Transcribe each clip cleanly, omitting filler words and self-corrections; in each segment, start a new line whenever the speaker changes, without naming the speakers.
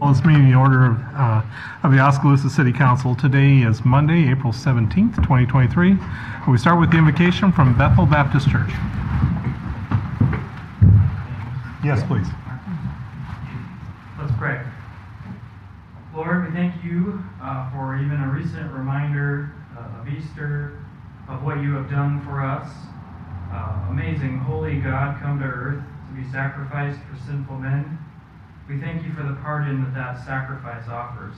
This meeting in order of the Oskaloosa City Council. Today is Monday, April 17th, 2023. We start with the invocation from Bethel Baptist Church. Yes, please.
Let's pray. Lord, we thank you for even a recent reminder of Easter, of what you have done for us. Amazing, holy God, come to earth to be sacrificed for sinful men. We thank you for the pardon that sacrifice offers.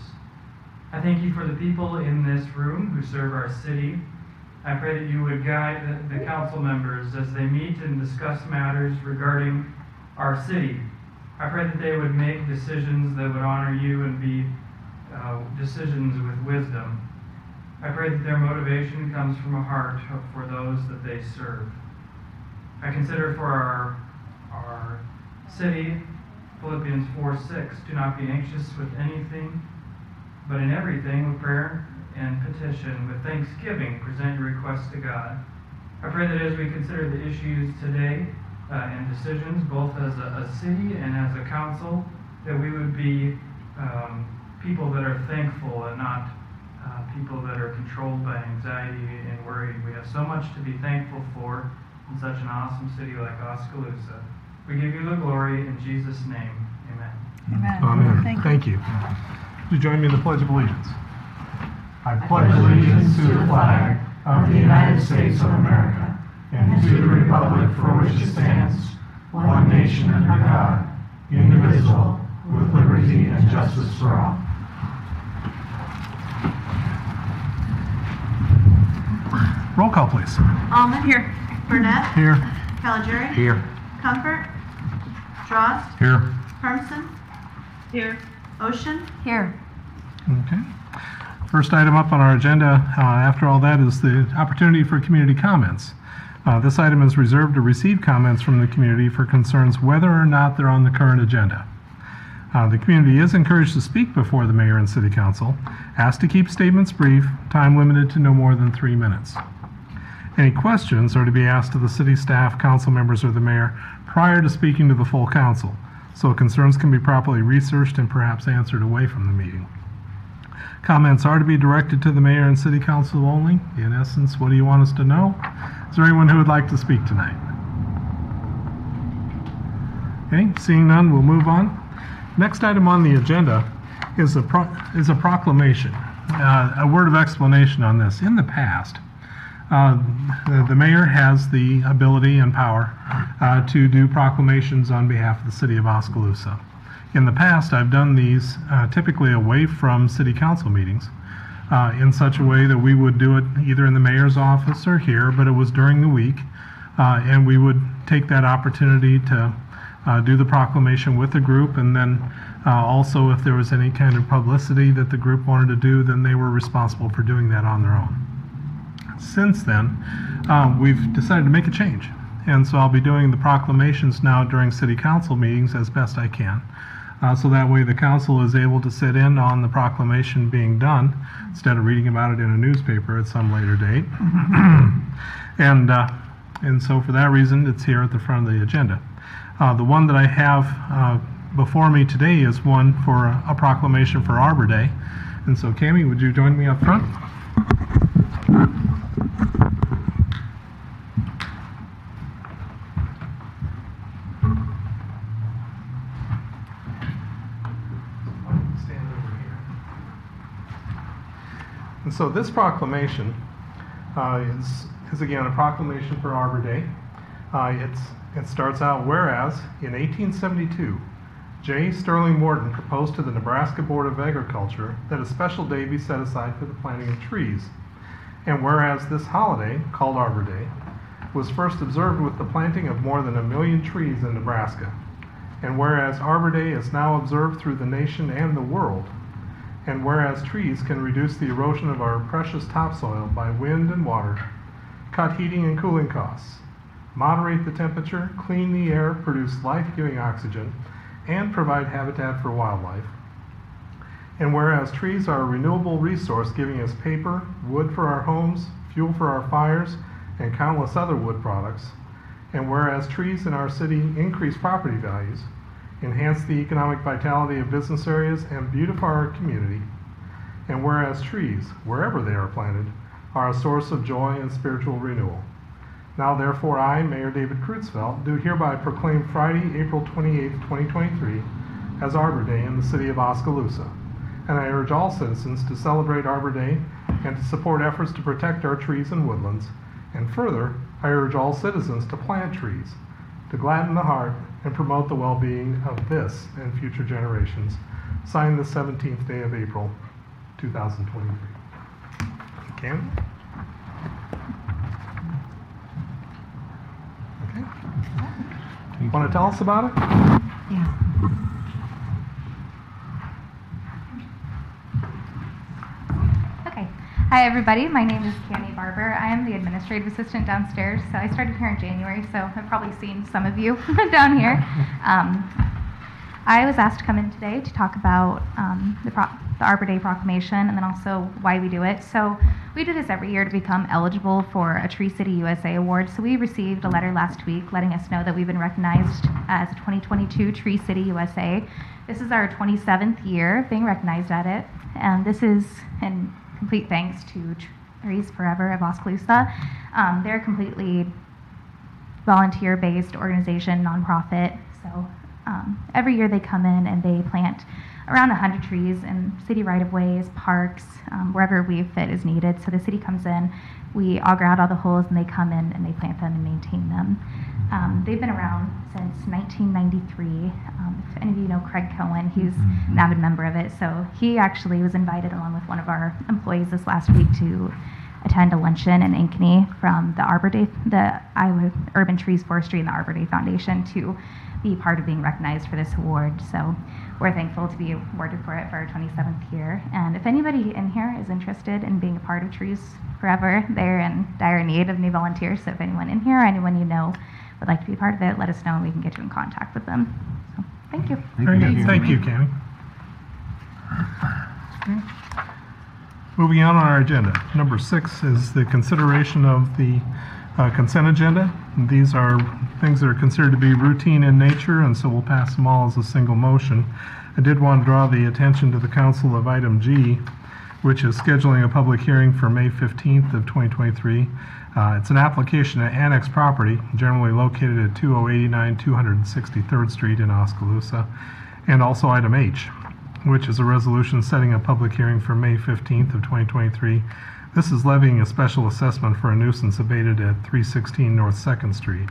I thank you for the people in this room who serve our city. I pray that you would guide the council members as they meet and discuss matters regarding our city. I pray that they would make decisions that would honor you and be decisions with wisdom. I pray that their motivation comes from a heart for those that they serve. I consider for our city, Philippians 4:6, do not be anxious with anything, but in everything with prayer and petition, with thanksgiving, present your requests to God. I pray that as we consider the issues today and decisions, both as a city and as a council, that we would be people that are thankful and not people that are controlled by anxiety and worry. We have so much to be thankful for in such an awesome city like Oskaloosa. We give you the glory in Jesus' name. Amen.
Amen.
Amen. Thank you. Would you join me in the Pledge of Allegiance? I pledge allegiance to the flag of the United States of America and to the republic for which it stands, one nation under God, indivisible, with liberty and justice for all. Roll call, please.
Allman. Here. Burnett.
Here.
Caligari.
Here.
Comfort. Drost.
Here.
Hermson. Here. Ocean. Here.
Okay. First item up on our agenda after all that is the opportunity for community comments. This item is reserved to receive comments from the community for concerns whether or not they're on the current agenda. The community is encouraged to speak before the mayor and city council, asked to keep statements brief, time limited to no more than 3 minutes. Any questions are to be asked of the city staff, council members, or the mayor prior to speaking to the full council, so concerns can be properly researched and perhaps answered away from the meeting. Comments are to be directed to the mayor and city council only. In essence, what do you want us to know? Is there anyone who would like to speak tonight? Okay, seeing none, we'll move on. Next item on the agenda is a proclamation. A word of explanation on this. In the past, the mayor has the ability and power to do proclamations on behalf of the city of Oskaloosa. In the past, I've done these typically away from city council meetings in such a way that we would do it either in the mayor's office or here, but it was during the week, and we would take that opportunity to do the proclamation with the group, and then also if there was any kind of publicity that the group wanted to do, then they were responsible for doing that on their own. Since then, we've decided to make a change, and so I'll be doing the proclamations now during city council meetings as best I can. So that way the council is able to sit in on the proclamation being done instead of reading about it in a newspaper at some later date. And so for that reason, it's here at the front of the agenda. The one that I have before me today is one for a proclamation for Arbor Day. And so Cammie, would you join me up front? And so this proclamation is again a proclamation for Arbor Day. It starts out, whereas in 1872, J. Sterling Morton proposed to the Nebraska Board of Agriculture that a special day be set aside for the planting of trees. And whereas this holiday, called Arbor Day, was first observed with the planting of more than 1 million trees in Nebraska. And whereas Arbor Day is now observed through the nation and the world. And whereas trees can reduce the erosion of our precious topsoil by wind and water, cut heating and cooling costs, moderate the temperature, clean the air, produce life-giving oxygen, and provide habitat for wildlife. And whereas trees are a renewable resource giving us paper, wood for our homes, fuel for our fires, and countless other wood products, and whereas trees in our city increase property values, enhance the economic vitality of business areas, and beautify our community. And whereas trees, wherever they are planted, are a source of joy and spiritual renewal. Now therefore I, Mayor David Kreutzfeldt, do hereby proclaim Friday, April 28, 2023 as Arbor Day in the city of Oskaloosa. And I urge all citizens to celebrate Arbor Day and to support efforts to protect our trees and woodlands. And further, I urge all citizens to plant trees, to gladden the heart and promote the well-being of this and future generations. Signed the 17th day of April, 2023. Cam? Okay. Want to tell us about it?
Yeah. Okay. Hi, everybody. My name is Cami Barber. I am the administrative assistant downstairs. So I started here in January, so I've probably seen some of you down here. I was asked to come in today to talk about the Arbor Day proclamation and then also why we do it. So we do this every year to become eligible for a Tree City USA award. So we received a letter last week letting us know that we've been recognized as 2022 Tree City USA. This is our 27th year of being recognized at it, and this is in complete thanks to Trees Forever of Oskaloosa. They're a completely volunteer-based organization, nonprofit. So every year they come in and they plant around 100 trees in city right-of-ways, parks, wherever we fit is needed. So the city comes in, we auger out all the holes, and they come in and they plant them and maintain them. They've been around since 1993. If any of you know Craig Cohen, he's an avid member of it. So he actually was invited along with one of our employees this last week to attend a luncheon in Ankeny from the Arbor Day, the Iowa Urban Trees, Forestry, and the Arbor Day Foundation to be part of being recognized for this award. So we're thankful to be awarded for it for our 27th year. And if anybody in here is interested in being a part of Trees Forever, they're in dire need of new volunteers. So if anyone in here or anyone you know would like to be part of it, let us know and we can get you in contact with them. So thank you.
Very good. Thank you, Cami. Moving on our agenda. Number 6 is the consideration of the consent agenda. And these are things that are considered to be routine in nature, and so we'll pass them all as a single motion. I did want to draw the attention to the council of item G, which is scheduling a public hearing for May 15th of 2023. It's an application to annex property, generally located at 2089 263rd Street in Oskaloosa, and also item H, which is a resolution setting a public hearing for May 15th of 2023. This is levying a special assessment for a nuisance abated at 316 North 2nd Street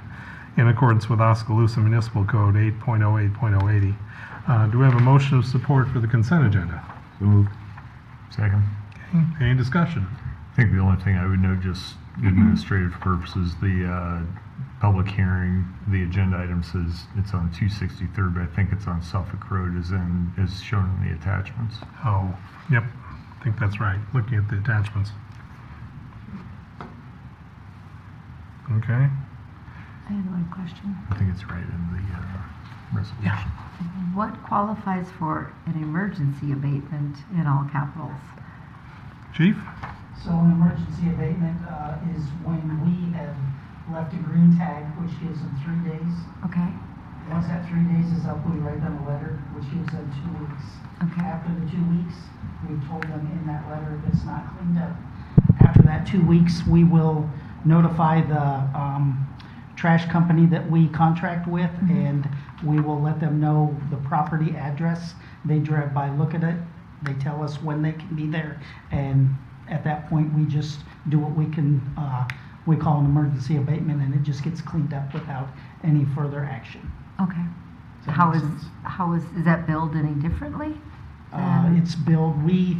in accordance with Oskaloosa Municipal Code 8.08.080. Do we have a motion of support for the consent agenda?
So moved. Second.
Okay. Any discussion?
I think the only thing I would note, just administrative purposes, the public hearing, the agenda item says it's on 263rd, but I think it's on Suffolk Road as shown in the attachments.
Oh, yep. I think that's right. Looking at the attachments. Okay.
I have one question.
I think it's right in the resolution.
Yeah.
What qualifies for an emergency abatement in all capitals?
Chief?
So an emergency abatement is when we have left a green tag, which gives them 3 days.
Okay.
Once that 3 days is up, we write them a letter, which gives them 2 weeks.
Okay.
After the 2 weeks, we've told them in that letter if it's not cleaned up. After that 2 weeks, we will notify the trash company that we contract with, and we will let them know the property address. They drive by, look at it, they tell us when they can be there, and at that point, we just do what we can, we call an emergency abatement, and it just gets cleaned up without any further action.
Okay.
Does that make sense?
Is that billed any differently?
It's billed, we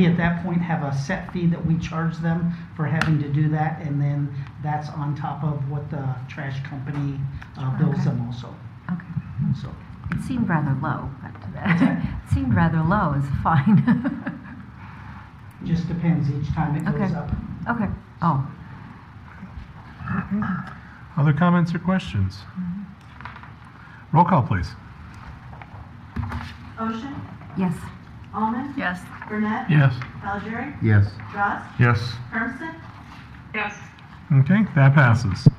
at that point have a set fee that we charge them for having to do that, and then that's on top of what the trash company bills
Okay.
them also.
Okay.
So,
It seemed rather low, but
that?
it seemed rather low. It's fine.
just depends each time it goes
Okay.
up.
Okay. Oh.
Other comments or questions? Roll call, please.
Ocean,
Yes.
Almond.
Yes.
Burnett.
Yes.
Allegeri.
Yes.
Drost.
Yes.
Hermson.
Okay, that passes.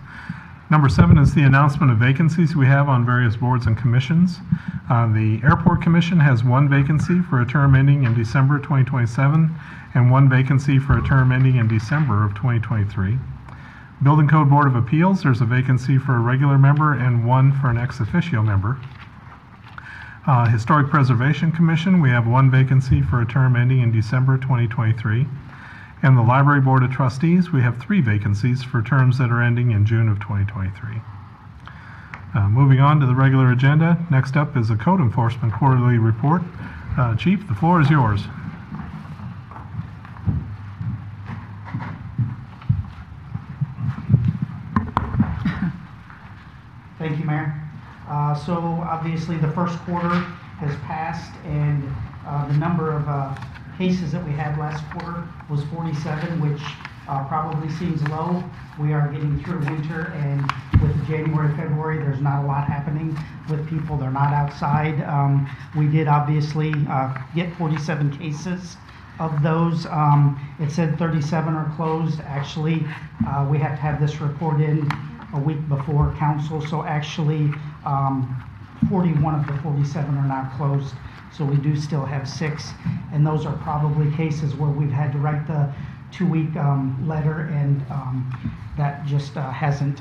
Number 7 is the announcement of vacancies we have on various boards and commissions. The Airport Commission has one vacancy for a term ending in December 2027 and one vacancy for a term ending in December of 2023. Building Code Board of Appeals, there's a vacancy for a regular member and one for an ex officio member. Historic Preservation Commission, we have one vacancy for a term ending in December 2023. And the Library Board of Trustees, we have 3 vacancies for terms that are ending in June of 2023. Moving on to the regular agenda, next up is a Code Enforcement Quarterly Report. Chief, the floor is yours.
Thank you, Mayor. So obviously the first quarter has passed, and the number of cases that we had last quarter was 47, which probably seems low. We are getting through winter, and with January, February, there's not a lot happening with people. They're not outside. We did obviously get 47 cases. Of those, it said 37 are closed. Actually, we have to have this report in a week before council, so actually 41 of the 47 are now closed. So we do still have 6, and those are probably cases where we've had to write the 2-week letter, and that just hasn't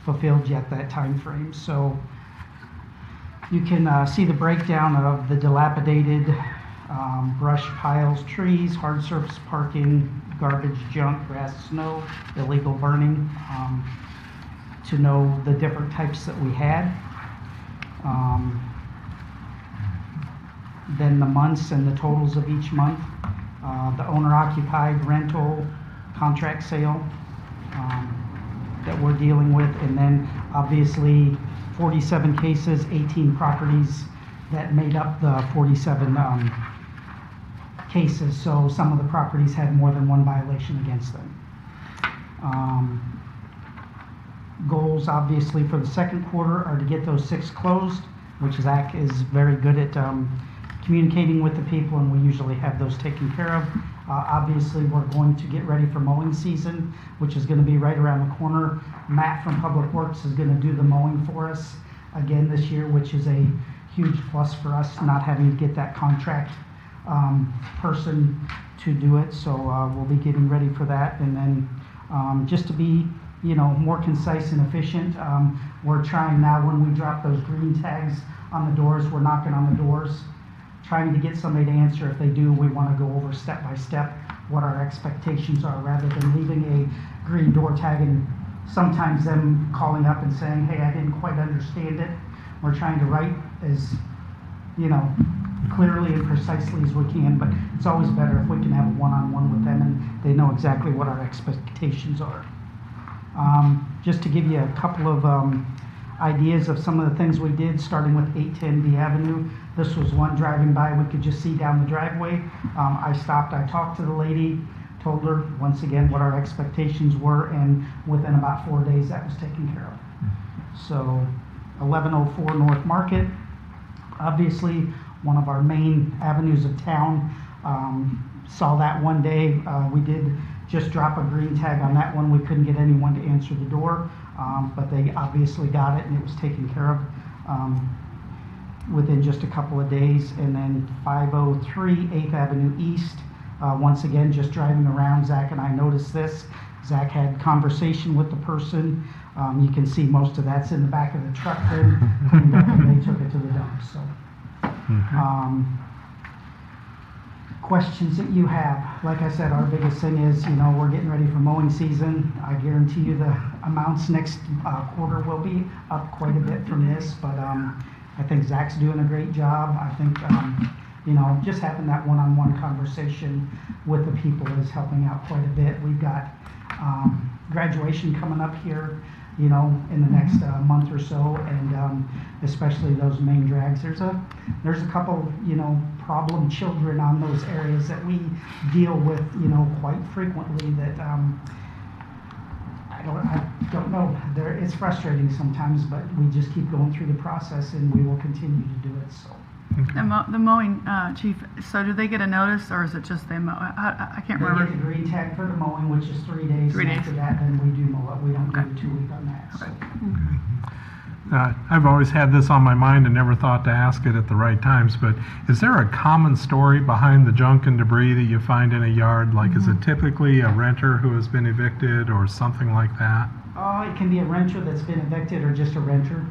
fulfilled yet that time frame. So you can see the breakdown of the dilapidated brush piles, trees, hard surface parking, garbage, junk, grass, snow, illegal burning, to know the different types that we had. Then the months and the totals of each month, the owner-occupied, rental, contract sale that we're dealing with, and then obviously 47 cases, 18 properties that made up the 47 cases. So some of the properties had more than one violation against them. Goals obviously for the second quarter are to get those 6 closed, which Zach is very good at communicating with the people, and we usually have those taken care of. Obviously, we're going to get ready for mowing season, which is going to be right around the corner. Matt from Public Works is going to do the mowing for us again this year, which is a huge plus for us, not having to get that contract person to do it. So we'll be getting ready for that. And then just to be, more concise and efficient, we're trying now, when we drop those green tags on the doors, we're knocking on the doors, trying to get somebody to answer. If they do, we want to go over step by step what our expectations are, rather than leaving a green door tag and sometimes them calling up and saying, hey, I didn't quite understand it. We're trying to write as, clearly and precisely as we can, but it's always better if we can have a one-on-one with them and they know exactly what our expectations are. Just to give you a couple of ideas of some of the things we did, starting with 810 B Avenue. This was one driving by, we could just see down the driveway. I stopped, I talked to the lady, told her once again what our expectations were, and within about 4 days that was taken care of. So 1104 North Market, obviously one of our main avenues of town. Saw that one day. We did just drop a green tag on that one. We couldn't get anyone to answer the door, but they obviously got it and it was taken care of within just a couple of days. And then 503 8th Avenue East, once again, just driving around, Zach and I noticed this. Zach had conversation with the person. You can see most of that's in the back of the truck then, cleaned up, and they took it to the dump. So, questions that you have. Like I said, our biggest thing is, we're getting ready for mowing season. I guarantee you the amounts next quarter will be up quite a bit from this, but I think Zach's doing a great job. I think, just having that one-on-one conversation with the people is helping out quite a bit. We've got graduation coming up here, in the next month or so, and especially those main drags. There's a couple, problem children on those areas that we deal with, quite frequently that I don't know. It's frustrating sometimes, but we just keep going through the process, and we will continue to do it. So.
The mowing, Chief, so do they get a notice, or is it just they mow? I can't remember.
They get the green tag for the mowing, which is 3 days.
3 days.
After that, then we do mow it. We don't do the 2 week on that. So.
I've always had this on my mind and never thought to ask it at the right times, but is there a common story behind the junk and debris that you find in a yard? Like, is it typically a renter who has been evicted or something like that?
It can be a renter that's been evicted or just a renter.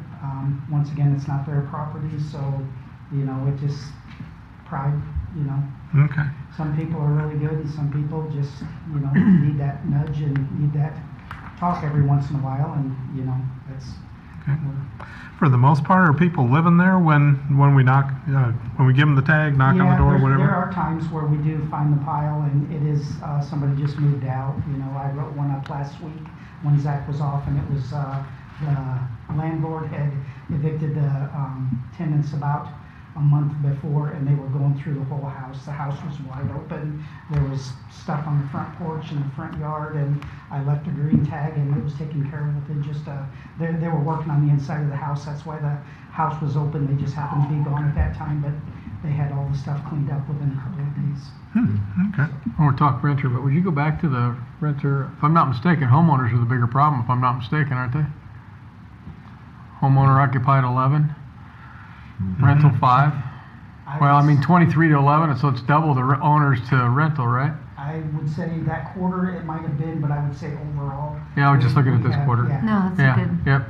Once again, it's not their property, so, it just pride,
Okay.
Some people are really good and some people just, need that nudge and need that talk every once in a while, and, that's...
Okay. For the most part, are people living there when we knock, when we give them the tag, knock on the door, whatever?
There are times where we do find the pile and it is, somebody just moved out. I wrote one up last week when Zach was off, and it was, the landlord had evicted the, tenants about a month before, and they were going through the whole house. The house was wide open. There was stuff on the front porch and the front yard, and I left a green tag, and it was taken care of within just they were working on the inside of the house. That's why the house was open. They just happened to be gone at that time, but they had all the stuff cleaned up within a couple of days.
Okay.
I want to talk renter, but would you go back to the renter? If I'm not mistaken, homeowners are the bigger problem, if I'm not mistaken, aren't they? Homeowner occupied 11, rental 5. Well, I mean 23 to 11, so it's double the owners to rental, right?
I would say that quarter it might have been, but I would say overall.
Yeah, I was just looking at this quarter.
Yeah,
No, that's
Yeah,
a good.
yep,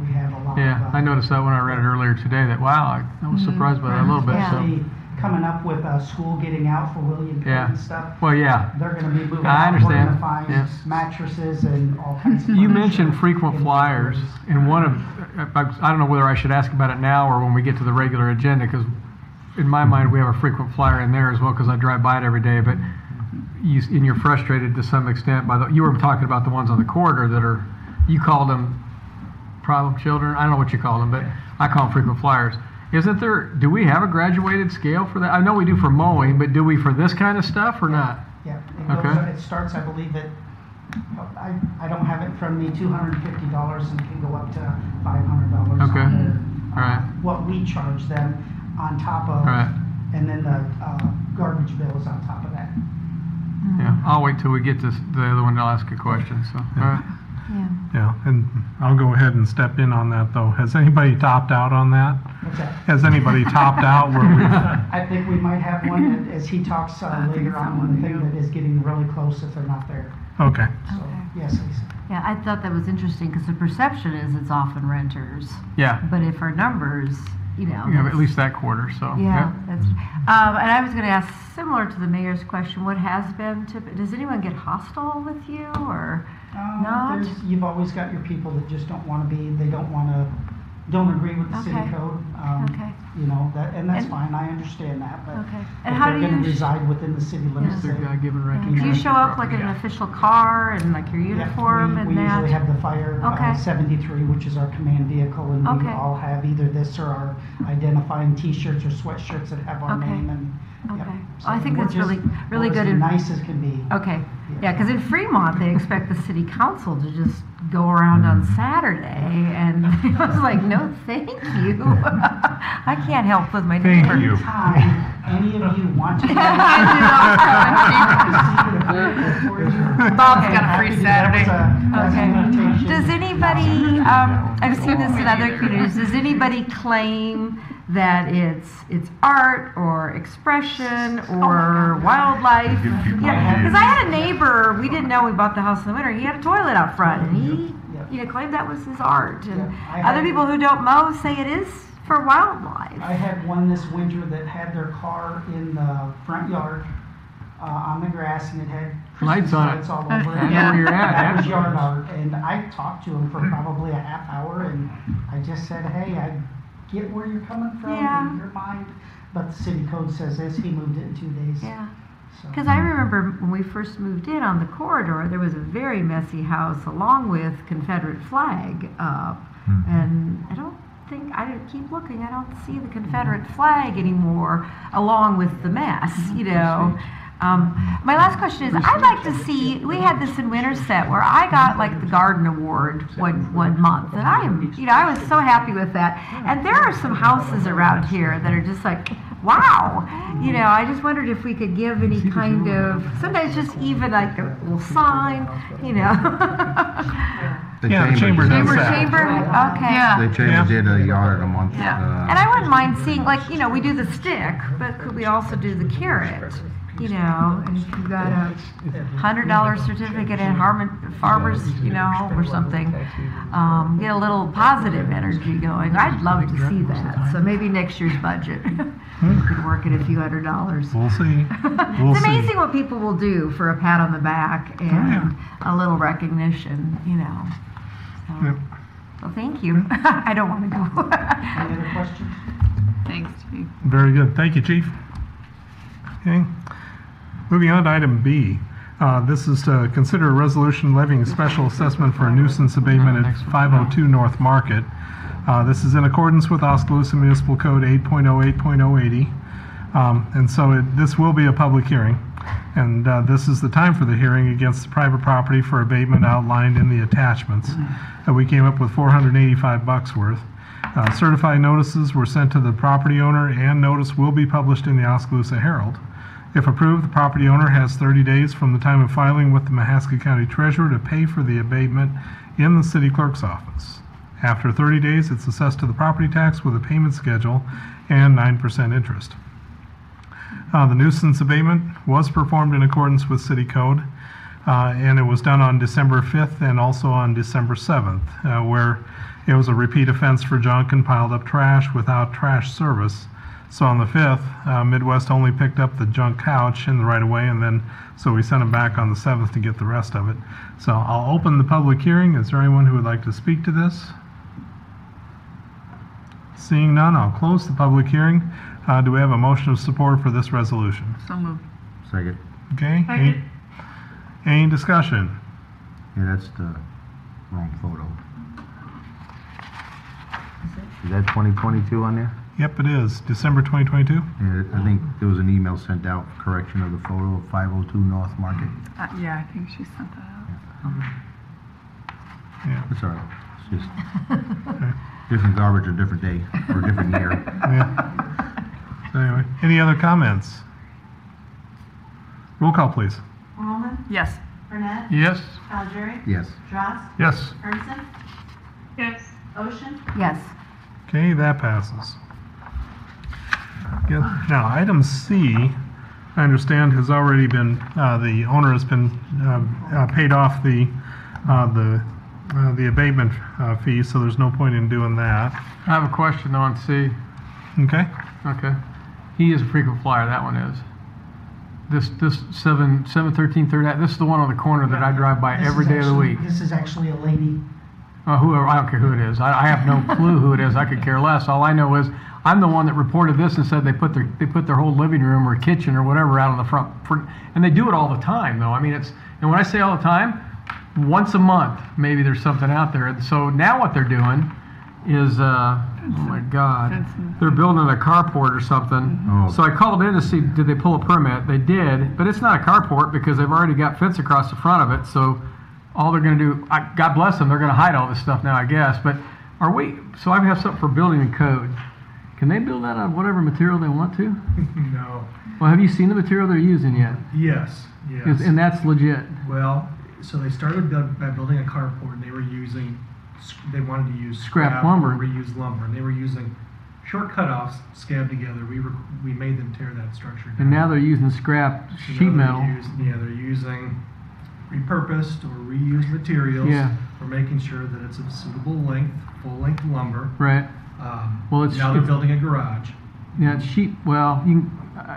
we have a lot
yeah.
of.
I noticed that when I read it earlier today, that, wow, I was surprised by that a little bit, so.
Especially coming up with school getting out for William Penn
Yeah.
and stuff.
Well, yeah.
They're gonna be moving
I
out. We're
understand.
gonna find
Yeah.
mattresses and all kinds of.
You
furniture
mentioned frequent
in
flyers,
stores.
and one of, I don't know whether I should ask about it now or when we get to the regular agenda, because in my mind, we have a frequent flyer in there as well, because I drive by it every day, but and you're frustrated to some extent by you were talking about the ones on the corridor that are, you called them problem children, I don't know what you call them, but I call them frequent flyers. Do we have a graduated scale for that? I know we do for mowing, but do we for this kind of stuff or not?
Yeah, it starts, I believe, at, I don't have it in front of me, $250 and can go up to $500.
Okay.
On
All right.
what we charge them on top of,
Right.
and then the garbage bill is on top of that.
Yeah, I'll wait till we get to the other one, I'll ask a question, so, all right.
Yeah.
Yeah, and I'll go ahead and step in on that, though. Has anybody topped out on that?
What's that?
Has anybody topped out where we?
I think we might have one that, as he talks later on, one thing that is getting really close if they're not there.
Okay.
So,
Okay.
yes, Lisa.
Yeah, I thought that was interesting because the perception is it's often renters.
Yeah,
But if our numbers,
we have at least that quarter, so.
Yeah,
yep.
that's, and I was going to ask, similar to the mayor's question, what has been, does anyone get hostile with you or not?
You've always got your people that just don't want to be, they don't agree with the city
Okay.
code.
Okay.
And that's
And-
fine, I understand that, but
Okay.
if
And how
they're
do
going to
you,
reside within the city limits.
The guy giving rent.
do you show up like in an official car and like your uniform and
we
that?
usually have the fire
Okay.
73, which is our command vehicle, and we
Okay.
all have either this or our identifying T-shirts or sweatshirts that have our
Okay.
name and.
Okay.
Yep.
Well, I think
we're
that's
just-
really
we're
good.
as nice as can be.
Okay, yeah, because in Fremont, they expect the city council to just go around on Saturday, and I was like, no, thank you. I can't help with my
Thank
neighbor.
you.
Anytime any of you want to.
Bob's got a free Saturday.
Okay. Does anybody, I've seen this in other communities, does anybody claim that it's art or expression or wildlife?
Give people
Because
ideas.
I had a neighbor, we didn't know we bought the house in the winter, he had a toilet out front, and he, claimed that was his art. And
Yeah, I
other
had-
people who don't mow say it is for wildlife.
I had one this winter that had their car in the front yard, on the grass, and it had
Lights
Christmas
on it.
lights all over
I
it.
know where you're at,
That was
yeah.
yard art, and I talked to him for probably a half hour, and I just said, hey, I get where you're coming from
Yeah.
in your mind, but the city code says this, he moved it in 2 days.
Yeah.
So-
Because I remember when we first moved in on the corridor, there was a very messy house along with Confederate flag up. And I didn't keep looking, I don't see the Confederate flag anymore along with the mess, My last question is, I'd like to see, we had this in Winterset where I got like the garden award one month. And I was so happy with that. And there are some houses around here that are just like, wow. I just wondered if we could give any kind of, sometimes just even like a little sign,
Yeah, the chamber does that.
Chamber, okay.
Yeah.
The chamber did a yard a month.
Yeah.
And I wouldn't mind seeing, like, you know, we do the stick, but could we also do the carrot? You know, and if you got a $100 certificate in Farmers, you know, or something, get a little positive energy going. I'd love to see that. So maybe next year's budget, we could work at a few $100s.
We'll see. We'll
It's
see.
amazing what people will do for a pat on the back and a little recognition, you know. So,
Yep.
well, thank you. I don't want to go.
Any other questions?
Thanks, Chief.
Very good. Thank you, Chief. Okay. Moving on to item B. This is to consider a resolution levying a special assessment for a nuisance abatement at 502 North Market. This is in accordance with Oskaloosa Municipal Code 8.08.080. And so this will be a public hearing. And this is the time for the hearing against the private property for abatement outlined in the attachments. We came up with $485 worth. Certified notices were sent to the property owner, and notice will be published in the Oskaloosa Herald. If approved, the property owner has 30 days from the time of filing with the Mahaska County Treasurer to pay for the abatement in the city clerk's office. After 30 days, it's assessed to the property tax with a payment schedule and 9% interest. The nuisance abatement was performed in accordance with city code, and it was done on December 5th and also on December 7th, where it was a repeat offense for junk and piled up trash without trash service. So on the 5th, Midwest only picked up the junk couch in the right of way, and then so we sent them back on the 7th to get the rest of it. So I'll open the public hearing. Is there anyone who would like to speak to this? Seeing none, I'll close the public hearing. Do we have a motion of support for this resolution?
So moved.
Second.
Okay. Any discussion?
Yeah, that's the wrong photo. Is that 2022 on there?
Yep, it is. December 2022.
Yeah, I think there was an email sent out for correction of the photo of 502 North Market.
Yeah, I think she sent that out.
Yeah.
It's all right. It's just different garbage, a different day, or a different year.
Yeah. So anyway, any other comments? Roll call, please.
Walman,
Yes.
Burnett,
Yes?
Calgery,
Yes.
Drost,
Yes.
Hermson,
Yes.
Ocean,
Yes.
Okay, that passes. Yeah, now, item C, I understand has already been, the owner has been paid off the abatement fee, so there's no point in doing that.
I have a question on C.
Okay?
Okay. He is a frequent flyer, that one is. This 713 Third Ave, this is the one on the corner that I drive by
This
every
is
day of the
actually-
week.
This is actually a lady.
Whoever, I don't care who it is. I have no clue who it is. I could care less. All I know is I'm the one that reported this and said they put their whole living room or kitchen or whatever out on the front, and they do it all the time though. I mean, and when I say all the time, once a month maybe there's something out there. And so now what they're doing is, oh my God, they're building a carport or something.
Oh.
So I called in to see did they pull a permit. They did, but it's not a carport because they've already got fence across the front of it. So all they're going to do, God bless them, they're going to hide all this stuff now, I guess. But so I have something for building and code. Can they build that out of whatever material they want to?
No.
Well, have you seen the material they're using yet?
Yes. Yes.
And that's legit.
Well, so they started by building a carport, and they wanted to use
Scrap lumber.
or reused lumber, and they were using short cutoffs scabbed together. We made them tear that structure down.
And now they're using scrap
So
sheet
now
metal.
they're using repurposed or reused materials.
Yeah.
For making sure that it's of suitable length, full length lumber.
Right. Well,
Now they're building a garage.
Yeah, it's sheet. Well,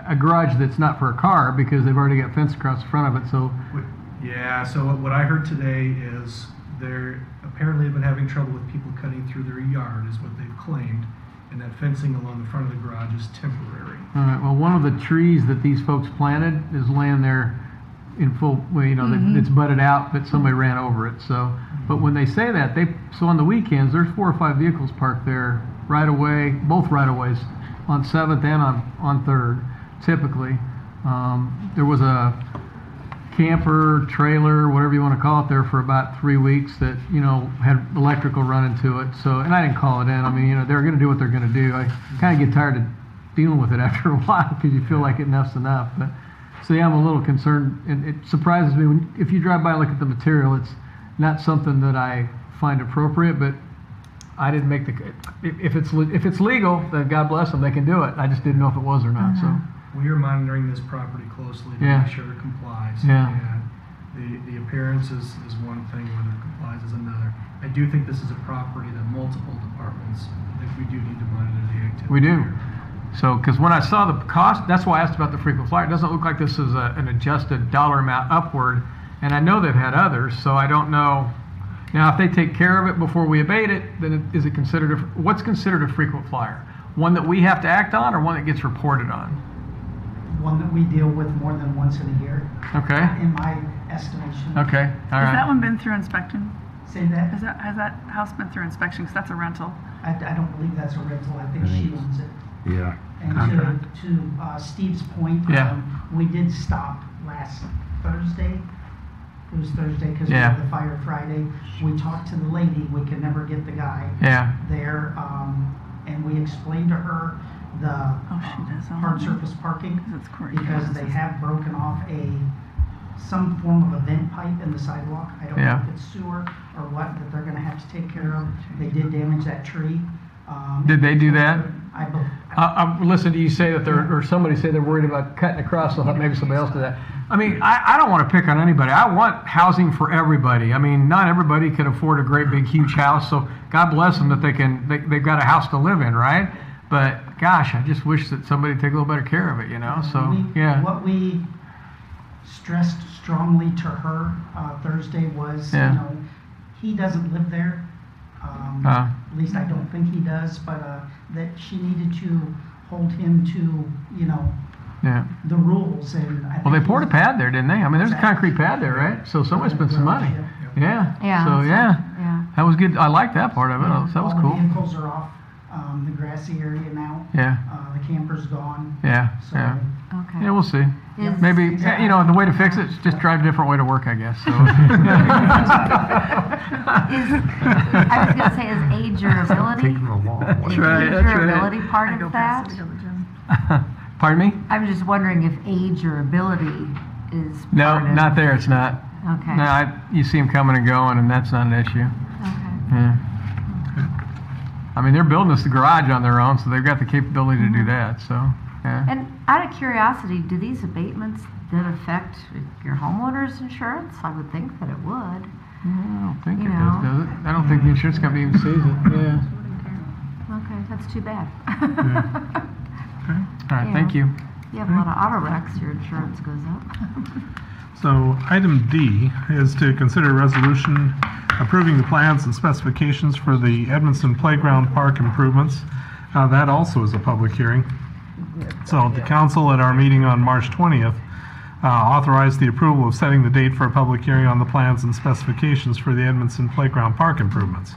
a garage that's not for a car because they've already got fence across the front of it. So
Yeah, so what I heard today is they're apparently have been having trouble with people cutting through their yard, is what they've claimed, and that fencing along the front of the garage is temporary.
all right. Well, one of the trees that these folks planted is laying there in full. Well, it's budded out, but somebody ran over it. So, but when they say that, so on the weekends there's 4 or 5 vehicles parked there right away, both right of ways, on 7th and on 3rd, typically. There was a camper, trailer, whatever you want to call it, there for about 3 weeks that, had electrical running to it. So, and I didn't call it in. I mean, they're going to do what they're going to do. I kind of get tired of dealing with it after a while because you feel like enough's enough. But, so yeah, I'm a little concerned, and it surprises me if you drive by and look at the material, it's not something that I find appropriate, but I didn't make the, if it's legal, then God bless them, they can do it. I just didn't know if it was or not, so.
We are monitoring this property closely to
Yeah.
make sure it complies.
Yeah.
And the appearance is one thing, whether it complies is another. I do think this is a property that multiple departments, I think we do need to monitor the activity.
We do.
here.
So, because when I saw the cost, that's why I asked about the frequent flyer. It doesn't look like this is an adjusted dollar amount upward, and I know they've had others, so I don't know. Now, if they take care of it before we abate it, then is it considered, what's considered a frequent flyer? One that we have to act on, or one that gets reported on?
One that we deal with more than once in a year,
Okay,
in my estimation.
okay, all
Has that
right.
one been through inspection?
Say that,
Has that house been through inspection? Because that's a rental.
I don't believe that's a rental, I think
I
she
think-
owns it.
Yeah.
And
Contract.
to Steve's point,
Yeah.
we did stop last Thursday. It was Thursday because we
Yeah.
had the fire Friday. We talked to the lady, we could never get the guy
Yeah,
there, and we explained to her the
Oh, she does own
hard
it.
surface parking
Because it's Courtney
because they
Harris's.
have broken off some form of a vent pipe in the sidewalk. I don't know
Yeah.
if it's sewer or what that they're gonna have to take care of. They did damage that tree.
Did they do that?
I believe.
I listened to you say that they're, or somebody say they're worried about cutting across, so I thought maybe somebody else did that. I mean, I don't want to pick on anybody. I want housing for everybody. I mean, not everybody can afford a great big huge house, so God bless them that they've got a house to live in, right? But gosh, I just wish that somebody would take a little better care of it, you know, so, yeah.
What we stressed strongly to her Thursday was,
Yeah.
he doesn't live there. At least I don't think he does, but that she needed to hold him to,
Yeah.
the rules. And I
Well, they
think
poured a
he's-
pad there, didn't they? I mean, there's a concrete pad there, right? So somebody spent some money. Yeah.
Yeah.
So, yeah,
Yeah.
that was good. I liked that part of it. That was
All
cool.
the vehicles are off the grassy area now.
Yeah,
The camper's gone.
yeah,
So
yeah.
Okay.
Yeah, we'll see.
Is-
Maybe, the way to fix it is just drive a different way to work, I guess, so.
I was gonna say, is age or ability?
Taking a walk.
Is
right,
age
that's
or
right.
ability part
I go
of
past
that?
it to go to the gym.
Pardon me?
I'm just wondering if age or ability is
No,
part of-
not there, it's not.
Okay.
No, you see them coming and going, and that's not an issue.
Okay.
Yeah. I mean, they're building us the garage on their own, so they've got the capability to do that, so, yeah.
And out of curiosity, do these abatements then affect your homeowner's insurance? I would think that it would.
I don't think
You
it
know.
does it? I don't think the insurance company even sees it, yeah.
Okay, that's too bad.
All right, thank you.
You have a lot of auto wrecks, your insurance goes up.
So item D is to consider a resolution approving the plans and specifications for the Edmondson Playground Park improvements. That also is a public hearing. So the council at our meeting on March 20th authorized the approval of setting the date for a public hearing on the plans and specifications for the Edmondson Playground Park improvements.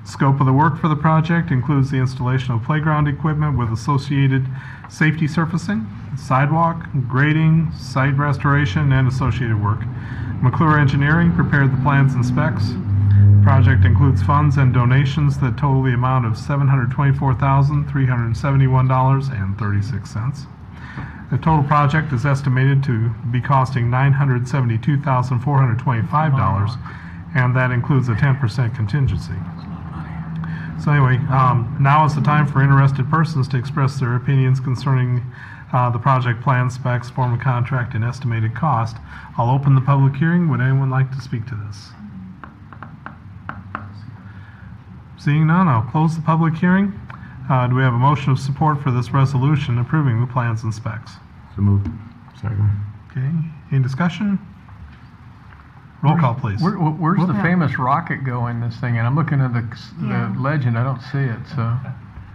Scope of the work for the project includes the installation of playground equipment with associated safety surfacing, sidewalk, grading, site restoration, and associated work. McClure Engineering prepared the plans and specs. Project includes funds and donations that total the amount of $724,371.36. The total project is estimated to be costing $972,425, and that includes a 10% contingency. So anyway, now is the time for interested persons to express their opinions concerning the project plan, specs, form of contract, and estimated cost. I'll open the public hearing. Would anyone like to speak to this? Seeing none, I'll close the public hearing. Do we have a motion of support for this resolution approving the plans and specs?
So moved.
Second.
Okay, any discussion? Roll call, please.
Where's the
Yeah.
famous rocket go in this thing? And I'm looking at the
Yeah.
legend, I don't see it, so.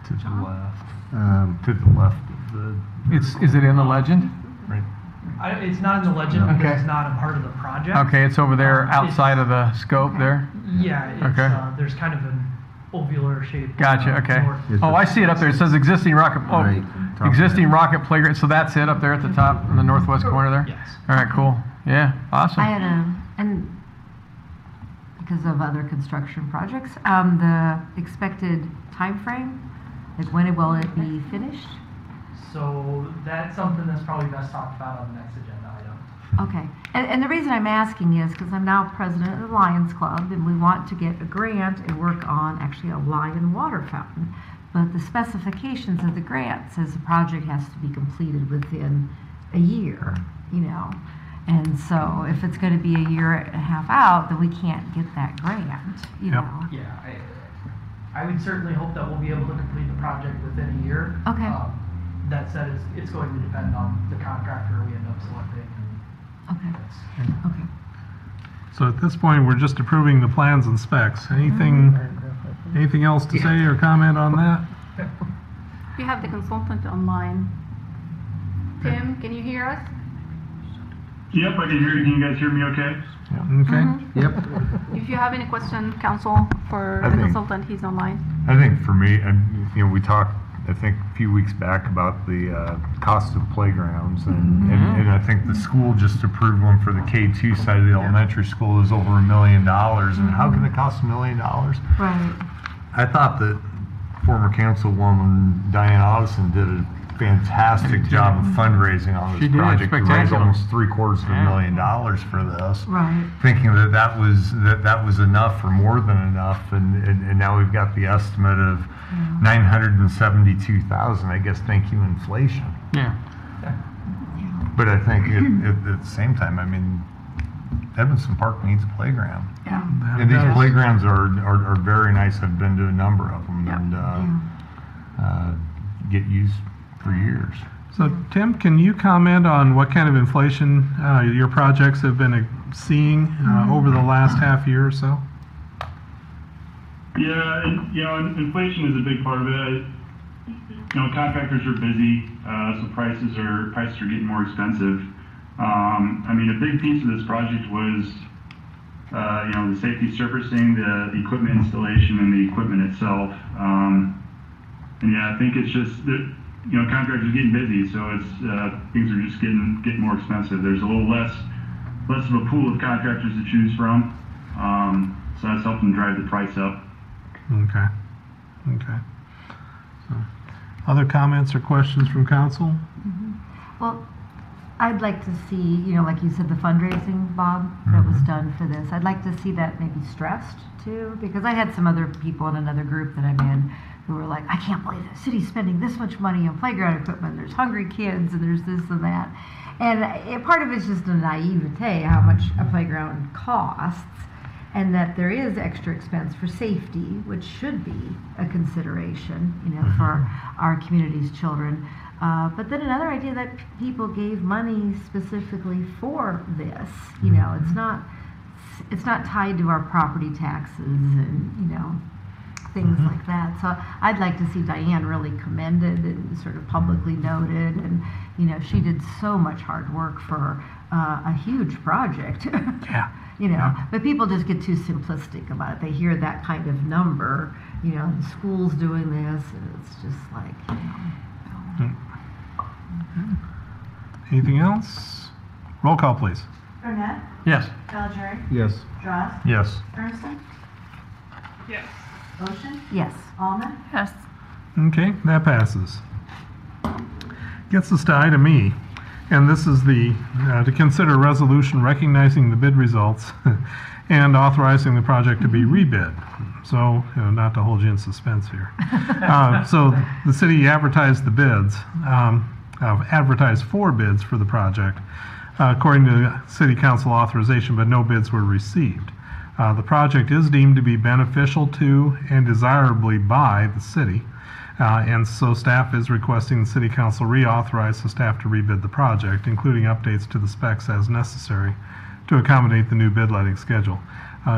To the left.
Um,
To the left of the.
Is it in the legend?
Right.
It's not in the legend
Okay.
because it's not a part of the project.
Okay, it's over there
It's-
outside of the scope there?
Yeah, it's,
Okay.
there's kind of an ovular shape.
Gotcha, okay.
Is
Oh,
the-
I see it up there. It says existing rocket,
Right, top of
existing
it.
rocket playground. So that's it up there at the top in the northwest corner there?
Yes.
All right, cool. Yeah, awesome.
I had and because of other construction projects, the expected time frame, like when will it be finished?
So that's something that's probably best talked about on the next agenda item.
Okay. And the reason I'm asking is because I'm now president of the Lions Club, and we want to get a grant and work on actually a lion water fountain. But the specifications of the grant says the project has to be completed within a year, you know. And so if it's going to be a year and a half out, then we can't get that grant, you
Yep.
know.
Yeah, I would certainly hope that we'll be able to complete the project within a year.
Okay.
That said, it's going to depend on the contractor we end up selecting.
Okay.
That's-
Okay.
So at this point, we're just approving the plans and specs. Anything else to say or comment on that?
We have the consultant online. Tim, can you hear us?
Yep, I can hear you. Can you guys hear me okay?
Okay.
Yep.
If you have any question, council, for
I
the
think-
consultant, he's online.
I think for me, we talked, I think, a few weeks back about the cost of playgrounds, and I think the school just approved one for the K2 side of the elementary school is over $1 million, and how can it cost $1 million?
Right.
I thought that former councilwoman Diane Addison did a fantastic job of fundraising on
She
this
did,
project. We raised
spectacular.
almost $750,000 for this.
Right.
Thinking that was enough or more than enough, and now we've got the estimate of $972,000. I guess thank you inflation.
Yeah.
But I think at the same time, I mean, Evanston Park needs a playground,
Yeah.
and these playgrounds are very nice. I've been to a number of them, and get used for years.
So Tim, can you comment on what kind of inflation your projects have been seeing over the last half year or so?
Yeah, and, inflation is a big part of it. Contractors are busy, so prices are getting more expensive. I mean, a big piece of this project was, the safety surfacing, the equipment installation, and the equipment itself. And yeah, I think it's just that, contractors are getting busy, so it's things are just getting more expensive. There's a little less of a pool of contractors to choose from, so that's helping drive the price up.
Okay. So, other comments or questions from council?
Well, I'd like to see, like you said, the fundraising, Bob, that was done for this. I'd like to see that maybe stressed too, because I had some other people in another group that I'm in who were like, I can't believe the city's spending this much money on playground equipment. There's hungry kids and there's this and that. And part of it's just a naivete how much a playground costs, and that there is extra expense for safety, which should be a consideration, for our community's children. But then another idea that people gave money specifically for this. It's not tied to our property taxes and things like that. So I'd like to see Diane really commended and sort of publicly noted. And she did so much hard work for a huge project.
Yeah.
But people just get too simplistic about it. They hear that kind of number, the school's doing this, and it's just like,
Anything else? Roll call, please.
Burnett,
Yes.
Bellinger,
Yes.
Drost,
Yes.
Ernsten,
Yes.
Ocean,
yes.
Almond,
Yes.
Okay, that passes. Gets us to item E, and this is to consider a resolution recognizing the bid results and authorizing the project to be rebid. So, not to hold you in suspense here. So the city advertised the bids, advertised 4 bids for the project, according to city council authorization, but no bids were received. The project is deemed to be beneficial to and desirably by the city, and so staff is requesting the city council reauthorize the staff to rebid the project, including updates to the specs as necessary to accommodate the new bid letting schedule.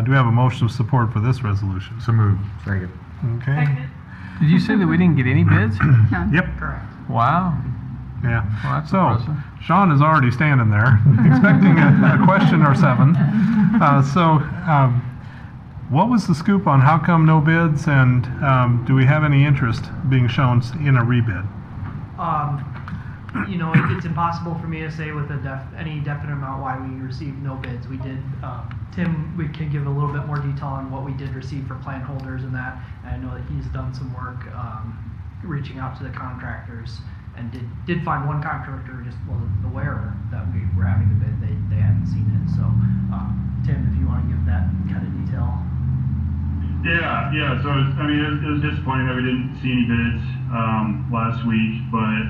Do we have a motion of support for this resolution?
So moved.
Second.
Okay.
Did you say that we didn't get any bids?
Yep.
Correct.
Wow.
Yeah.
Well, that's
So,
impressive.
Sean is already standing there, expecting a question or 7. What was the scoop on how come no bids, and do we have any interest being shown in a rebid?
It's impossible for me to say with any definite amount why we received no bids. We did, Tim, we can give a little bit more detail on what we did receive for plant holders and that. And I know that he's done some work reaching out to the contractors and did find one contractor who just wasn't aware that we were having the bid. They hadn't seen it. So, Tim, if you want to give that kind of detail.
Yeah. So it was disappointing that we didn't see any bids last week, but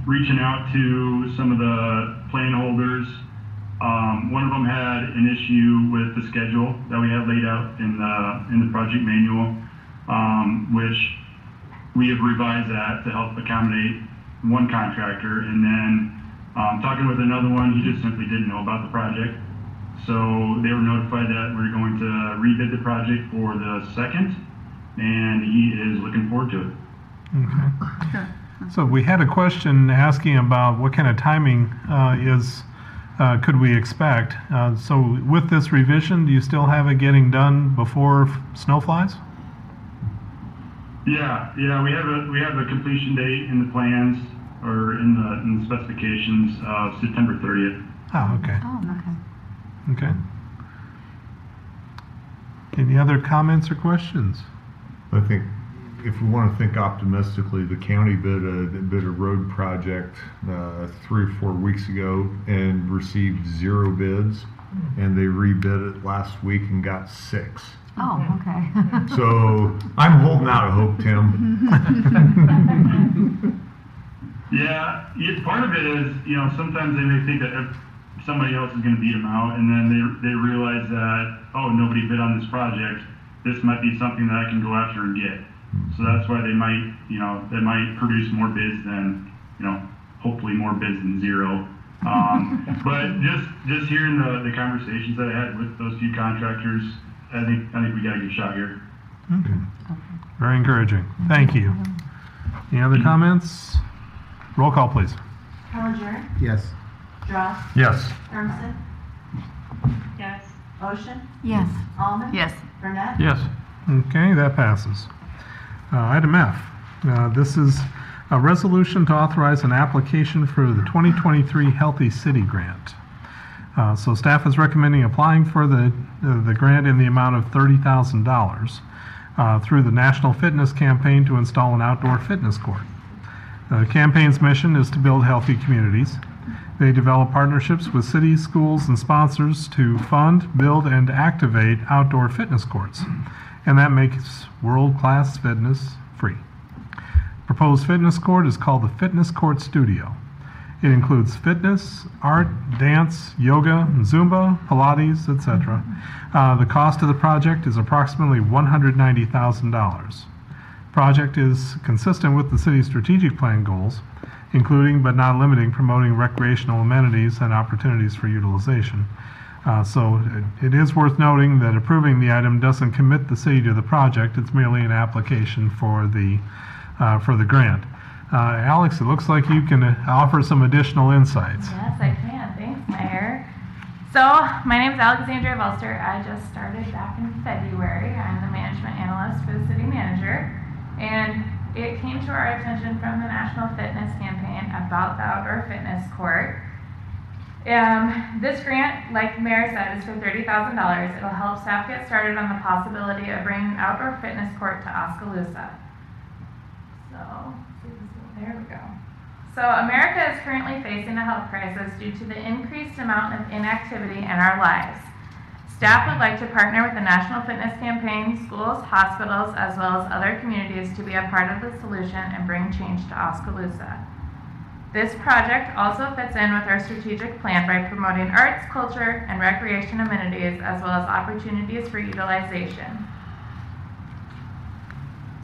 reaching out to some of the plan holders, one of them had an issue with the schedule that we had laid out in the project manual, which we have revised that to help accommodate one contractor, and then talking with another one, he just simply didn't know about the project. So they were notified that we're going to rebid the project for the 2nd, and he is looking forward to it.
Okay. So we had a question asking about what kind of timing could we expect. So with this revision, do you still have it getting done before snow flies?
Yeah. We have a completion date in the plans or in the specifications of September 30th.
Oh, okay.
Oh, okay.
Okay. Any other comments or questions?
I think if we want to think optimistically, the county bid a road project 3 or 4 weeks ago and received 0 bids, and they rebid it last week and got 6.
Oh, okay.
So I'm holding out hope, Tim.
Yeah, part of it is, sometimes they may think that if somebody else is going to beat them out, and then they realize that, oh, nobody bid on this project, this might be something that I can go after and get. So that's why they might produce more bids than, hopefully more bids than 0. But just hearing the conversations that I had with those few contractors, I think we got a good shot here.
Okay. Very encouraging. Thank you. Any other comments? Roll call, please.
Cavalieri,
Yes.
Drost,
Yes.
Hermson,
Yes.
Ocean,
Yes.
Almond,
Yes.
Burnett,
Yes.
Okay, that passes. Item F. This is a resolution to authorize an application for the 2023 Healthy City Grant. So staff is recommending applying for the grant in the amount of $30,000 through the National Fitness Campaign to install an outdoor fitness court. The campaign's mission is to build healthy communities. They develop partnerships with cities, schools, and sponsors to fund, build, and activate outdoor fitness courts. And that makes world-class fitness free. Proposed fitness court is called the Fitness Court Studio. It includes fitness, art, dance, yoga, Zumba, Pilates, etc. The cost of the project is approximately $190,000. Project is consistent with the city's strategic plan goals, including but not limiting promoting recreational amenities and opportunities for utilization. So it is worth noting that approving the item doesn't commit the city to the project. It's merely an application for the grant. Alex, it looks like you can offer some additional insights.
Yes, I can. Thanks, Mayor. So, my name is Alexandria Velster. I just started back in February. I'm the management analyst for the city manager. And it came to our attention from the National Fitness Campaign about the outdoor fitness court. This grant, like the mayor said, is for $30,000. It'll help staff get started on the possibility of bringing an outdoor fitness court to Oskaloosa. There we go. So America is currently facing a health crisis due to the increased amount of inactivity in our lives. Staff would like to partner with the National Fitness Campaign, schools, hospitals, as well as other communities to be a part of the solution and bring change to Oskaloosa. This project also fits in with our strategic plan by promoting arts, culture, and recreation amenities, as well as opportunities for utilization.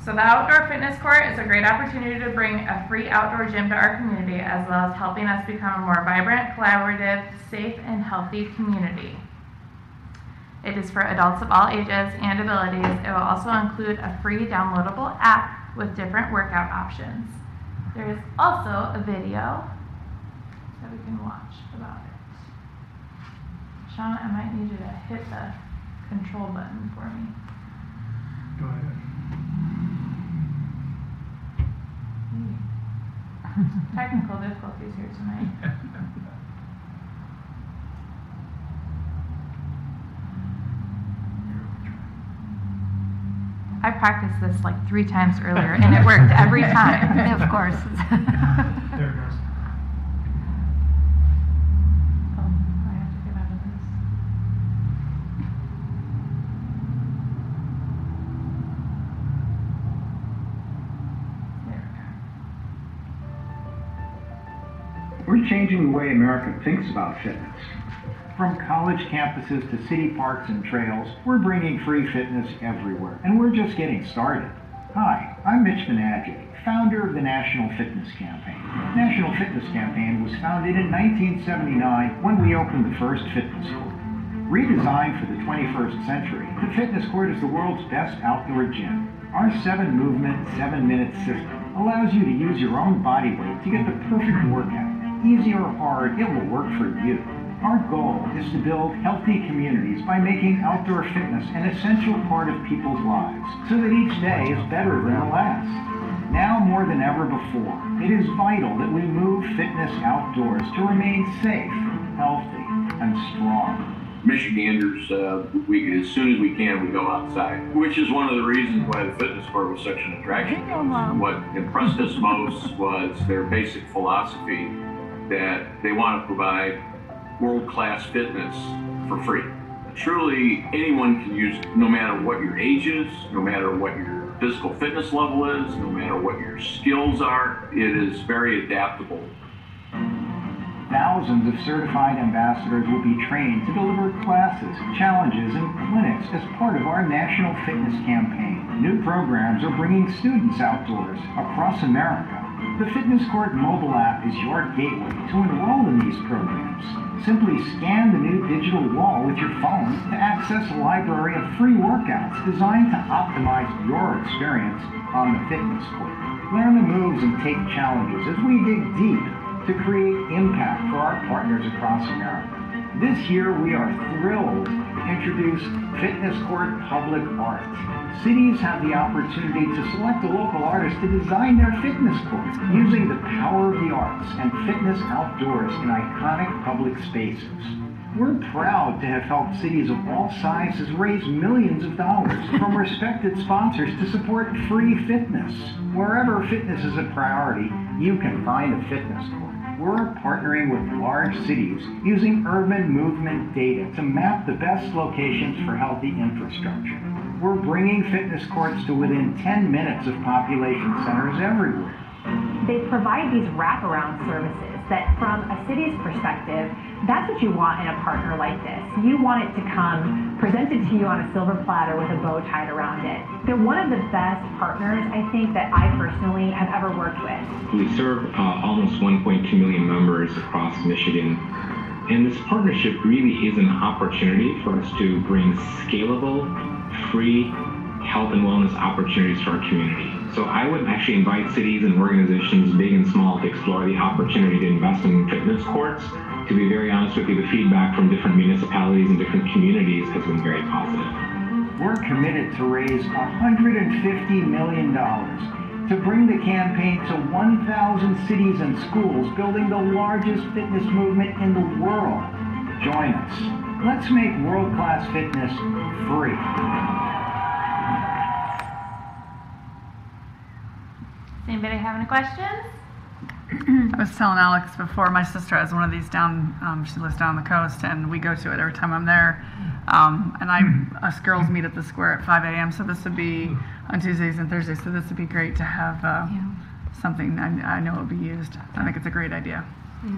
So the outdoor fitness court is a great opportunity to bring a free outdoor gym to our community, as well as helping us become a more vibrant, collaborative, safe, and healthy community. It is for adults of all ages and abilities. It will also include a free downloadable app with different workout options. There is also a video that we can watch about it. Shauna, I might need you to hit the control button for me.
Go ahead.
Technical difficulties here tonight. I practiced this like 3 times earlier and it worked every time.
Of course.
There we
We're changing the way America thinks about fitness.
From college campuses to city parks and trails, we're bringing free fitness everywhere, and we're just getting started. Hi, I'm Mitch Venaggi, founder of the National Fitness Campaign. National Fitness Campaign was founded in 1979 when we opened the first fitness court. Redesigned for the 21st century, the fitness court is the world's best outdoor gym. Our 7-movement, 7-minute system allows you to use your own body weight to get the perfect workout. Easy or hard, it will work for you. Our goal is to build healthy communities by making outdoor fitness an essential part of people's lives, so that each day is better than the last. Now more than ever before, it is vital that we move fitness outdoors to remain safe, healthy, and strong.
Michiganders, as soon as we can, we go outside, which is one of the reasons why the fitness court was such an attraction. What impressed us most was their basic philosophy that they want to provide world-class fitness for free. Truly, anyone can use, no matter what your age is, no matter what your physical fitness level is, no matter what your skills are, it is very adaptable.
Thousands of certified ambassadors will be trained to deliver classes, challenges, and clinics as part of our National Fitness Campaign. New programs are bringing students outdoors across America. The Fitness Court mobile app is your gateway to enroll in these programs. Simply scan the new digital wall with your phone to access a library of free workouts designed to optimize your experience on the fitness court. Learn the moves and take challenges as we dig deep to create impact for our partners across America. This year, we are thrilled to introduce Fitness Court Public Art. Cities have the opportunity to select a local artist to design their fitness court using the power of the arts and fitness outdoors in iconic public spaces. We're proud to have helped cities of all sizes raise millions of dollars from respected sponsors to support free fitness. Wherever fitness is a priority, you can find a fitness court. We're partnering with large cities using urban movement data to map the best locations for healthy infrastructure. We're bringing fitness courts to within 10 minutes of population centers everywhere.
They provide these wraparound services that, from a city's perspective, that's what you want in a partner like this. You want it to come presented to you on a silver platter with a bow tied around it. They're one of the best partners, I think, that I personally have ever worked with.
We serve almost 1.2 million members across Michigan, and this partnership really is an opportunity for us to bring scalable, free health and wellness opportunities to our community. So I would actually invite cities and organizations, big and small, to explore the opportunity to invest in fitness courts. To be very honest with you, the feedback from different municipalities and different communities has been very positive.
We're committed to raise $150 million to bring the campaign to 1,000 cities and schools, building the largest fitness movement in the world. Join us. Let's make world-class fitness free.
Anybody have any questions?
I was telling Alex before, my sister has one of these down, she lives down the coast, and we go to it every time I'm there. Us girls meet at the square at 5 a.m., so this would be on Tuesdays and Thursdays, so this would be great to have something I know will be used. I think it's a great idea.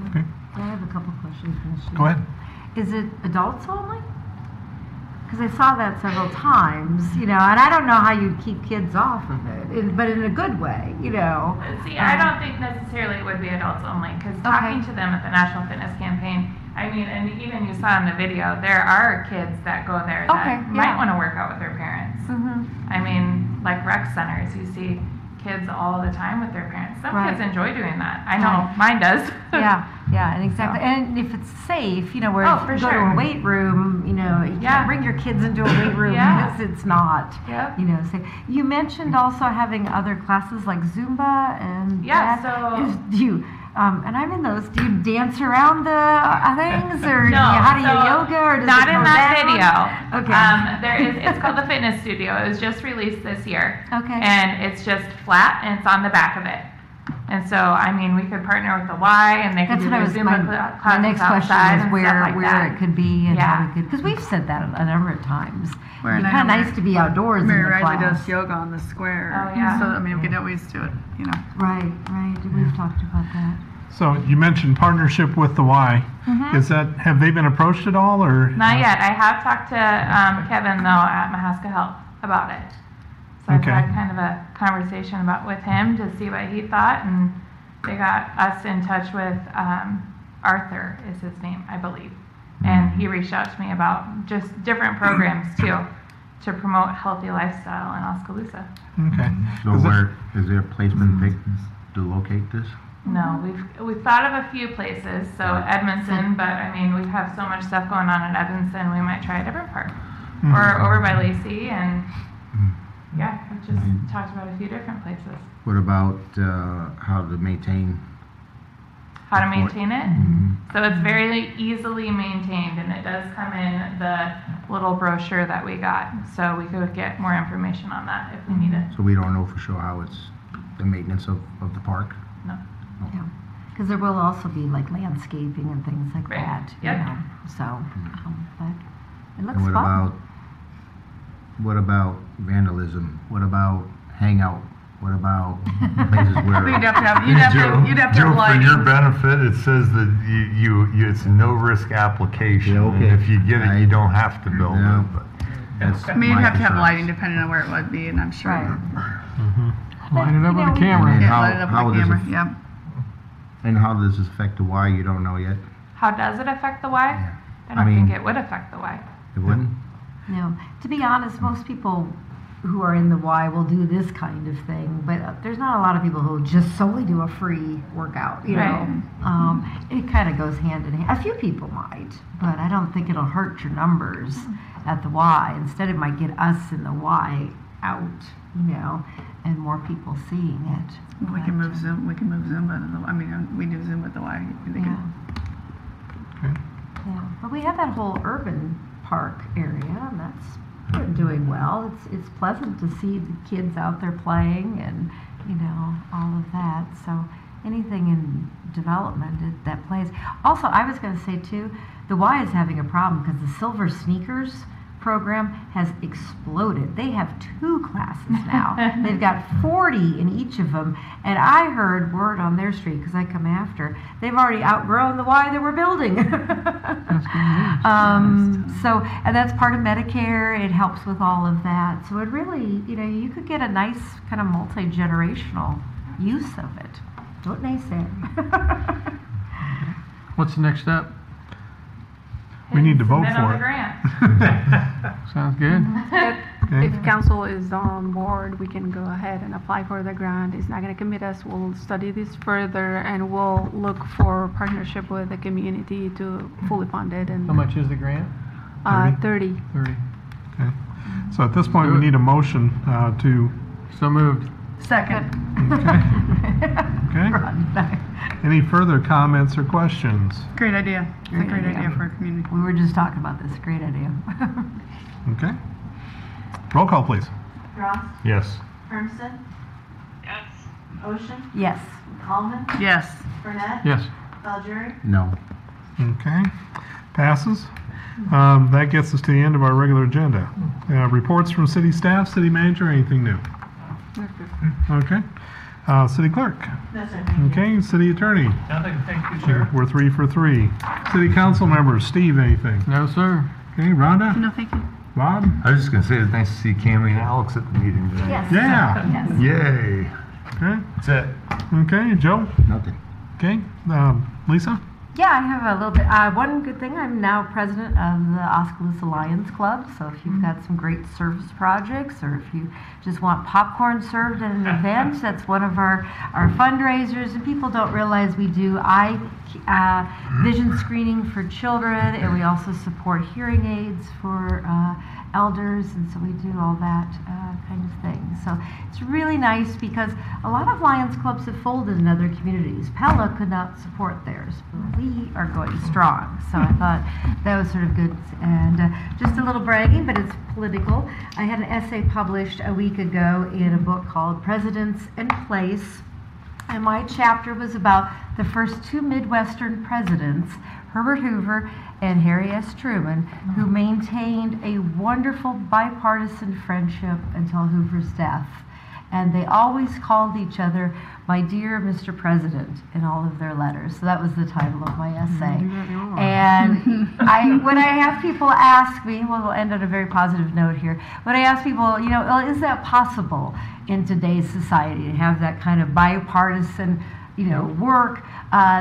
Okay. I have a couple questions.
Go ahead.
Is it adults only? Because I saw that several times, and I don't know how you'd keep kids off of it, but in a good way,
See, I don't think necessarily it would be adults only, because talking to them at the National Fitness Campaign, I mean, and even you saw in the video, there are kids that go there that might want to work out with their parents. I mean, like rec centers, you see kids all the time with their parents. Some kids enjoy doing that. I know mine does.
And exactly. So. And if it's safe, where you go to a weight room, you can't bring your kids into a weight room because it's not, safe. You mentioned also having other classes like Zumba and and I'm in those. Do you dance around the things, or how do you yoga, or does
not
it
in that
down?
video? Okay. It's called the Fitness Studio. It was just released this year. Okay. And it's just flat, and it's on the back of it. And so, I mean, we could partner with the Y, and they could do their Zumba classes
my next question
outside
was where it could be and how we could, because we've said that a number of times. It's kind of nice to be outdoors in the
Mary
class.
Riley does yoga on the square.
Oh, yeah.
So, I mean, we could always do it,
Right. We've talked about that.
So you mentioned partnership with the Y. Have they been approached at all, or?
Not yet. I have talked to Kevin, though, at Mahaska Health about it. So I've had kind of a conversation with him to see what he thought, and they got us in touch with Arthur is his name, I believe. And he reached out to me about just different programs, too, to promote healthy lifestyle in Oskaloosa.
Okay.
So is there a place been picked to locate this?
No, we've thought of a few places. So Edmondson, but I mean we have so much stuff going on in Edmondson. We might try a different park, or over by Lacey, and yeah, we've just talked about a few different places.
What about how to maintain?
How to maintain it? So it's very easily maintained, and it does come in the little brochure that we got. So we could get more information on that if we need it.
So we don't know for sure how it's the maintenance of the park?
No.
Yeah, because there will also be like landscaping and things like that.
Yep.
You know, so, but it looks
And
fun.
what about vandalism? What about hangout? What about places where?
You'd have to have
Joe, for
lighting.
your benefit, it says that you it's a no-risk application.
Yeah, okay.
And if you get it, you don't have to build it. But
That's
I mean, you'd
my
have to have
concern.
lighting depending on where it would be, and I'm sure.
Line it up with a camera.
And
Yeah,
how-
light it up
how
with a
does
camera,
it-
yep.
And how does this affect the Y? You don't know yet?
How does it affect the Y? I
I
don't
mean-
think it would affect the Y.
It wouldn't?
No, to be honest, most people who are in the Y will do this kind of thing, but there's not a lot of people who just solely do a free workout, you know. It kind of goes hand in hand. A few people might, but I don't think it'll hurt your numbers at the Y. Instead, it might get us in the Y out, you know, and more people seeing it.
We can move Zoom. We can move Zumba. I mean, we do Zoom with the Y.
Yeah, but we have that whole urban park area, and that's doing well. It's pleasant to see the kids out there playing, and you know, all of that. So anything in development that plays. Also, I was going to say too, the Y is having a problem because the Silver Sneakers program has exploded. They have 2 classes now. They've got 40 in each of them, and I heard word on their street, because I come after, they've already outgrown the Y that we're building. So, and that's part of Medicare. It helps with all of that. So it really, you know, you could get a nice kind of multi-generational use of it. Don't naysay.
What's the next step?
We need to vote
Submit
for
on the
it.
grant.
Sounds good.
If council is on board, we can go ahead and apply for the grant. It's not going to commit us. We'll study this further, and we'll look for partnership with the community to fully fund it. And
How much is the grant?
30.
30.
Okay. So at this point, we need a motion to.
So moved.
Second.
Okay. Any further comments or questions?
Great idea. It's a great idea for a community.
We were just talking about this. Great idea.
Okay. Roll call, please.
Ross,
yes.
Hermson,
Yes.
Ocean,
Yes.
Coleman,
Yes.
Burnett,
Yes.
Valjeri,
No.
Okay. Passes. That gets us to the end of our regular agenda. Reports from city staff, city manager, anything new? Okay. City clerk.
no sir, thank you.
Okay. City attorney.
Nothing, thank you, sir.
We're 3 for 3. City council members. Steve, anything?
No, sir.
Okay. Rhonda?
No, thank you.
Bob?
I was just going to say it's nice to see Cammie and Alex at the meeting today.
Yes.
Yeah.
Yes.
Yay.
Okay.
That's it.
Okay. Joe?
Nothing.
Okay. Lisa?
Yeah, I have a little bit. One good thing, I'm now president of the Oskaloosa Lions Club. So if you've got some great service projects, or if you just want popcorn served at an event, that's one of our fundraisers. And people don't realize we do eye vision screening for children, and we also support hearing aids for elders, and so we do all that kind of thing. So it's really nice because a lot of Lions clubs have folded in other communities. Pella could not support theirs, but we are going strong. So I thought that was sort of good. And just a little bragging, but it's political. I had an essay published a week ago in a book called Presidents and Place. And my chapter was about the first 2 Midwestern presidents, Herbert Hoover and Harry S. Truman, who maintained a wonderful bipartisan friendship until Hoover's death. And they always called each other, "My dear Mr. President," in all of their letters. So that was the title of my essay. And when I have people ask me, well, we'll end on a very positive note here. When I ask people, you know, well, is that possible in today's society to have that kind of bipartisan, you know, work?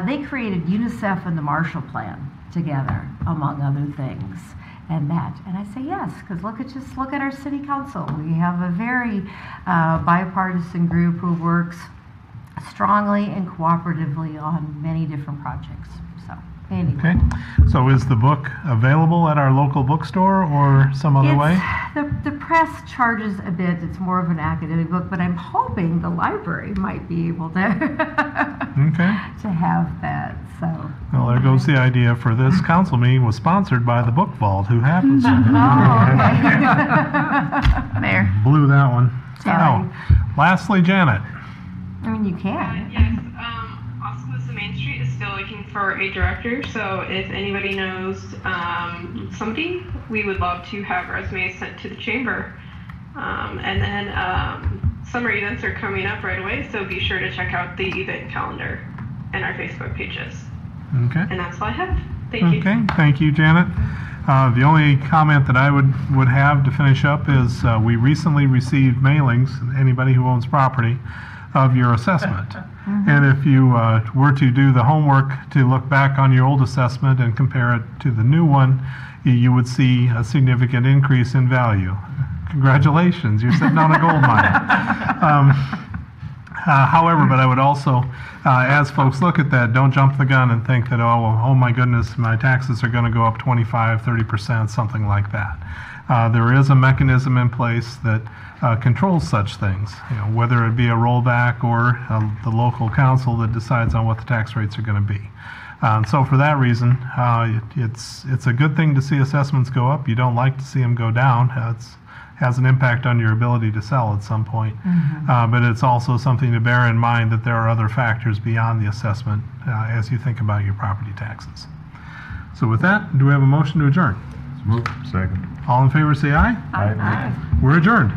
They created UNICEF and the Marshall Plan together, among other things. And I say yes, because just look at our city council. We have a very bipartisan group who works strongly and cooperatively on many different projects. So anyway.
Okay. So is the book available at our local bookstore or some other way?
The press charges a bit. It's more of an academic book, but I'm hoping the library might be able to to have that. So.
Well, there goes the idea for this council meeting was sponsored by the Book Vault, who happens to
Mayor.
blew that one.
Sorry.
Now, lastly, Janet.
I mean, you can.
Yes, Oskaloosa Main Street is still looking for a director, so if anybody knows somebody, we would love to have resumes sent to the chamber. And then summer events are coming up right away, so be sure to check out the event calendar and our Facebook pages.
Okay.
And that's all I have. Thank you.
Okay, thank you, Janet. The only comment that I would have to finish up is we recently received mailings, anybody who owns property, of your assessment. And if you were to do the homework to look back on your old assessment and compare it to the new one, you would see a significant increase in value. Congratulations, you're sitting on a gold mine. However, but I would also, as folks look at that, don't jump the gun and think that, oh my goodness, my taxes are going to go up 25, 30%, something like that. There is a mechanism in place that controls such things, you know, whether it be a rollback or the local council that decides on what the tax rates are going to be. So for that reason, it's a good thing to see assessments go up. You don't like to see them go down. It has an impact on your ability to sell at some point. But it's also something to bear in mind that there are other factors beyond the assessment as you think about your property taxes. So with that, do we have a motion to adjourn?
Second.
All in favor say aye.
Aye.
We're adjourned.